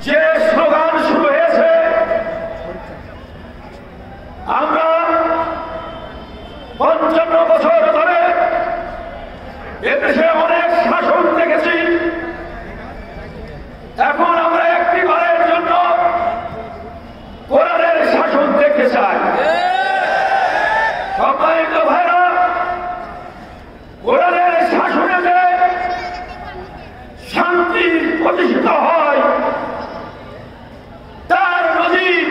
যে স্লোগান শুরু হয়েছে, আমরা ৫৫ বছর ধরে এদেশে অনেক শাসন দেখেছি। এখন আমরা একটি বারের জন্য কোরআনের শাসন দেখতে চাই। সম্মানিত ভাইরা, কোরআনের শাসনে যে শান্তি প্রতিষ্ঠিত হয় তার নজির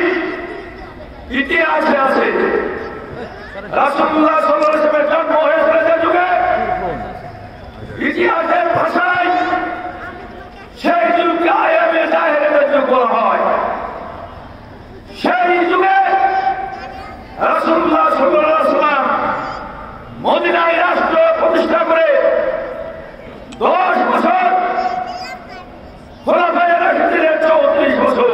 ইতিহাসে আছে। রাসূলুল্লাহ সাল্লাল্লাহু আলাইহি ওয়াসাল্লামের জন্ম হয়েছিল যে যুগে, ইতিহাসের ভাষায় সেই যুগকে আয়ামে জাহেলিয়াতের যুগ বলা হয়। সেই যুগে রাসূলুল্লাহ সাল্লাল্লাহু আলাইহি ওয়াসাল্লাম মদিনায় রাষ্ট্র প্রতিষ্ঠা করে 10 বছর, খোলাফায়ে রাশিদিনের 34 বছর,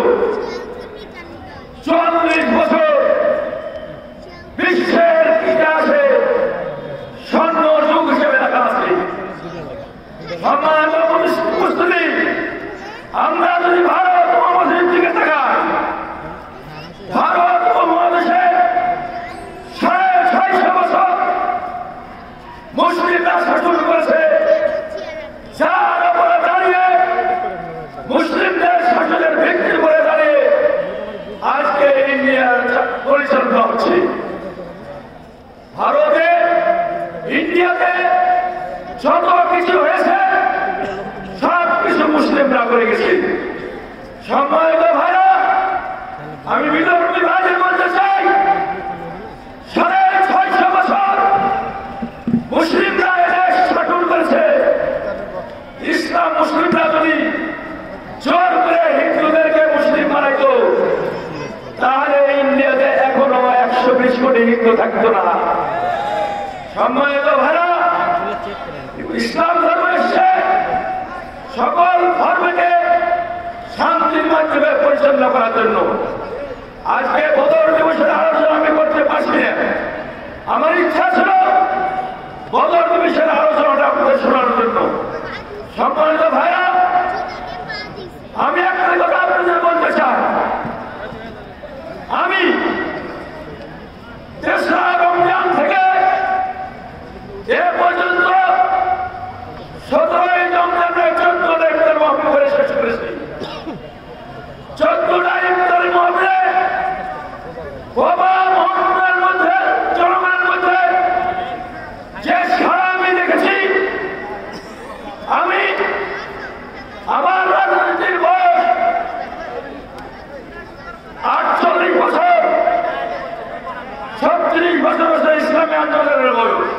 44 বছর বিশ্বের ইতিহাসে স্বর্ণ যুগ হিসেবে দেখা আছে। সম্মানিত উপস্থিতি, আমরা যদি ভারত মহাদেশের দিকে তাকাই, ভারত উপমহাদেশে 650 বছর মুসলিমরা শাসন করেছে, যার উপরে দাঁড়িয়ে মুসলিমদের শাসনের ভিত্তির উপরে দাঁড়িয়ে আজকে ইন্ডিয়ার পরিচালনা হচ্ছে। ভারতে, ইন্ডিয়াতে যত কিছু হয়েছে সব কিছু মুসলিমরা করে গেছে। সম্মানিত ভাইরা, আমি বিদর্ভী ভাইদের বলতে চাই, 650 বছর মুসলিমরা এদেশ শাসন করেছে। ইসলাম মুসলিমরা যদি জোর করে হিন্দুদেরকে মুসলিম বানাইতো তাহলে ইন্ডিয়াতে এখনো 120 কোটি হিন্দু থাকতো না। সম্মানিত ভাইরা, ইসলাম ধর্ম এসছে সকল ধর্মকে শান্তির মাধ্যমে পরিচালনা করার জন্য। আজকে বদর দিবসের আলোচনা আমি করতে পারছি না, আমার ইচ্ছা ছিল বদর দিবসের আলোচনাটা আপনাদের শোনার জন্য। সম্মানিত ভাইরা, আমি একটা কথা আপনাদের বলতে চাই, আমি 3রা রমজান থেকে এ পর্যন্ত 17ই রমজানের 14টা ইফতার মাহফিল করে শেষ করেছি। 14টা ইফতার মাহফিলে মহম্মদের মধ্যে, জনগণের মধ্যে যে সারা আমি দেখেছি, আমি আমার রাজনীতির বয়স 48 বছর, 36 বছর হচ্ছে ইসলামী আন্দোলনের বয়স।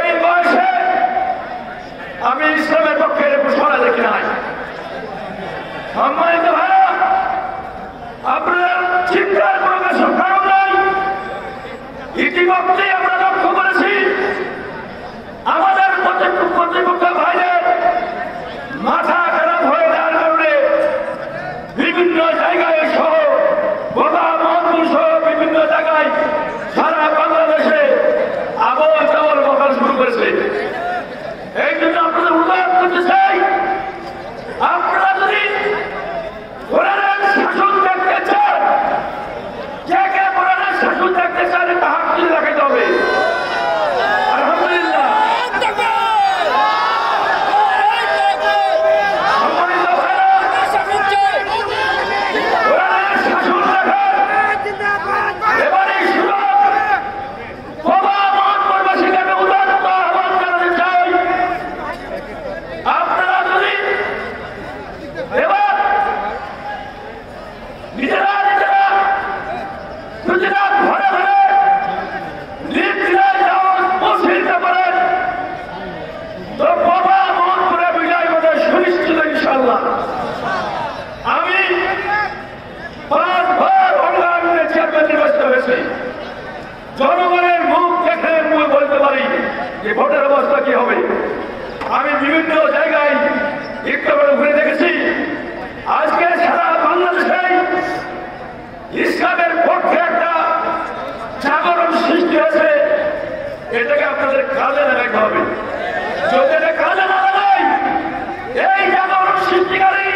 এই বয়সে আমি ইসলামের পক্ষে ঘোষণা দেখি নাই। সম্মানিত ভাইরা, আপনার চিন্তার কোনো কিছু কারণ নাই। ইতিমধ্যে আমরা লক্ষ্য করেছি আমাদের প্রতিপক্ষ ভাইদের মাথা খারাপ হয়ে যাওয়ার কারণে বিভিন্ন জায়গায় সহ গোটা মহাপুর সহ বিভিন্ন জায়গায় সারা বাংলাদেশে আবল তাবল বকা শুরু করেছে। এই জন্য আপনাদের উল্লেখ করতে চাই, আপনারা যদি কোরআনের শাসন দেখতে চান, কে কে কোরআনের শাসন দেখতে চান এটা হাত তুলে দেখাতে হবে। আলহামদুলিল্লাহ। সম্মানিত ভাইরা, কোরআনের শাসন দেখার এবারে সুযোগ মহানগরবাসীকে আমি উদাত্ত আহ্বান জানাতে চাই, আপনারা যদি এবার নিজেরা ঘরে ঘরে পৌঁছে দিতে পারেন তো বাবা মোহনপুরে বিজয় বোধ সুনিশ্চিত ইনশাল্লাহ। আমি 5 বার অনলাইনে চেয়ারম্যান নির্বাচিত হয়েছি। জনগণের মুখ দেখে মুখে বলতে পারি যে ভোটের অবস্থা কি হবে। আমি বিভিন্ন জায়গায় ইফতার ঘুরে দেখেছি। আজকে সারা বাংলাদেশে ইসলামের পক্ষে একটা জাগরণ সৃষ্টি হয়েছে, এটাকে আপনাদের কাজে লাগাতে হবে। যদি এটা কাজে না লাগাই, এই জাগরণ সৃষ্টিকারী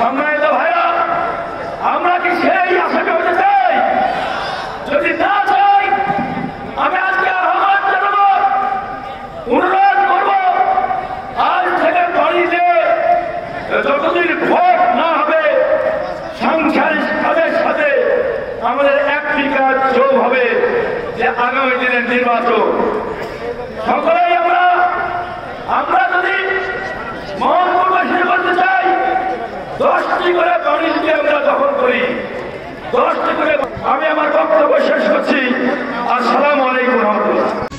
সম্মানিত ভাইরা, আমরা কি সেই আশাকে হতে চাই? যদি না চাই, আমি আজকে আহ্বান জানাবো, অনুরোধ করবো, আজ থেকে বাড়িতে যতদিন ভোট না হবে সাংসারিক কাজের সাথে আমাদের একটি কাজ যোগ হবে, যে আগামী দিনের নির্বাচন। সকলেই আমরা যদি মন প্রকাশিত করতে চাই, 10টি করে বাণিজ্য আমরা দখল করি, 10টি করে। আমি আমার বক্তব্য শেষ করছি। আসসালামু আলাইকুম রহমতুল্লাহ।